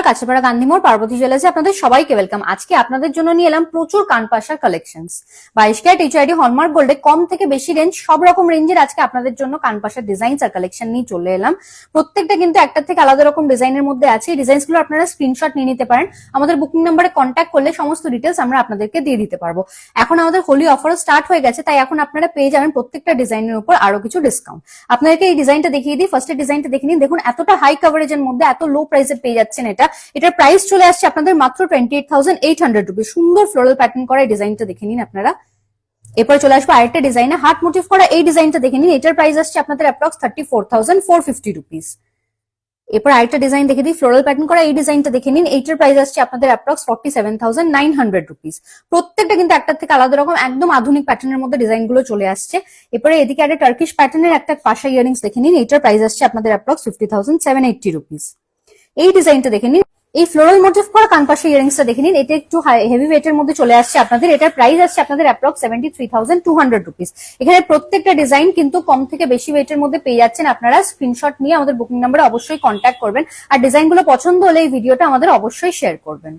কাছেপাড়া গান্ধীমোড় পার্বতী জুয়েলার্সে আপনাদের সবাইকে ওয়েলকাম। আজকে আপনাদের জন্য নিয়ে এলাম প্রচুর কানপাশার কালেকশনস। 22 ক্যারেট এইচআইডি হলমার্ক গোল্ডে কম থেকে বেশি রেঞ্জ, সব রকম রেঞ্জের আজকে আপনাদের জন্য কানপাশার ডিজাইনস আর কালেকশন নিয়ে চলে এলাম। প্রত্যেকটা কিন্তু একটা থেকে আলাদা রকম ডিজাইনের মধ্যে আছে। এই ডিজাইনস গুলো আপনারা স্ক্রিনশট নিয়ে নিতে পারেন। আমাদের বুকিং নাম্বারে কন্ট্যাক্ট করলে সমস্ত ডিটেলস আমরা আপনাদেরকে দিয়ে দিতে পারবো। এখন আমাদের হোলি অফারও স্টার্ট হয়ে গেছে, তাই এখন আপনারা পেয়ে যাবেন প্রত্যেকটা ডিজাইনের উপর আরো কিছু ডিসকাউন্ট। আপনাদেরকে এই ডিজাইনটা দেখিয়ে দিই। ফার্স্ট ডিজাইনটা দেখে নিন। দেখুন এতটা হাই কভারেজের মধ্যে এত লো প্রাইসে পেয়ে যাচ্ছেন। এটার প্রাইস চলে আসছে আপনাদের মাত্র 28,800 রুপিস। সুন্দর ফ্লোরাল প্যাটার্ন করা এই ডিজাইনটা দেখে নিন আপনারা। এরপর চলে আসবে আরেকটা ডিজাইনে হার্ট মোটিভ করা এই ডিজাইনটা দেখে নিন। এটার প্রাইস আসছে আপনাদের অ্যাপ্রক্স 34,450 রুপিস। এরপর আরেকটা ডিজাইন দেখে দিই, ফ্লোরাল প্যাটার্ন করা এই ডিজাইনটা দেখে নিন। এইটার প্রাইস আসছে আপনাদের অ্যাপ্রক্স 47,900 রুপিস। প্রত্যেকটা কিন্তু একটা থেকে আলাদা রকম একদম আধুনিক প্যাটার্নের মধ্যে ডিজাইন গুলো চলে আসছে। এরপরে এদিকে একটা টার্কিশ প্যাটার্নের একটা পাশা ইয়ারিংস দেখে নিন। এইটার প্রাইস আসছে আপনাদের অ্যাপ্রক্স 50,780 রুপিস। এই ডিজাইনটা দেখে নিন। এই ফ্লোরাল মোটিভ করা কানপাশা ইয়ারিংসটা দেখে নিন। এটা একটু হেভি ওয়েটের মধ্যে চলে আসছে আপনাদের। এটার প্রাইস আসছে আপনাদের অ্যাপ্রক্স 73,200 রুপিস। এখানে প্রত্যেকটা ডিজাইন কিন্তু কম থেকে বেশি ওয়েটের মধ্যে পেয়ে যাচ্ছেন। আপনারা স্ক্রিনশট নিয়ে আমাদের বুকিং নাম্বারে অবশ্যই কন্ট্যাক্ট করবেন। আর ডিজাইনগুলো পছন্দ হলে এই ভিডিওটা আমাদের অবশ্যই শেয়ার করবেন।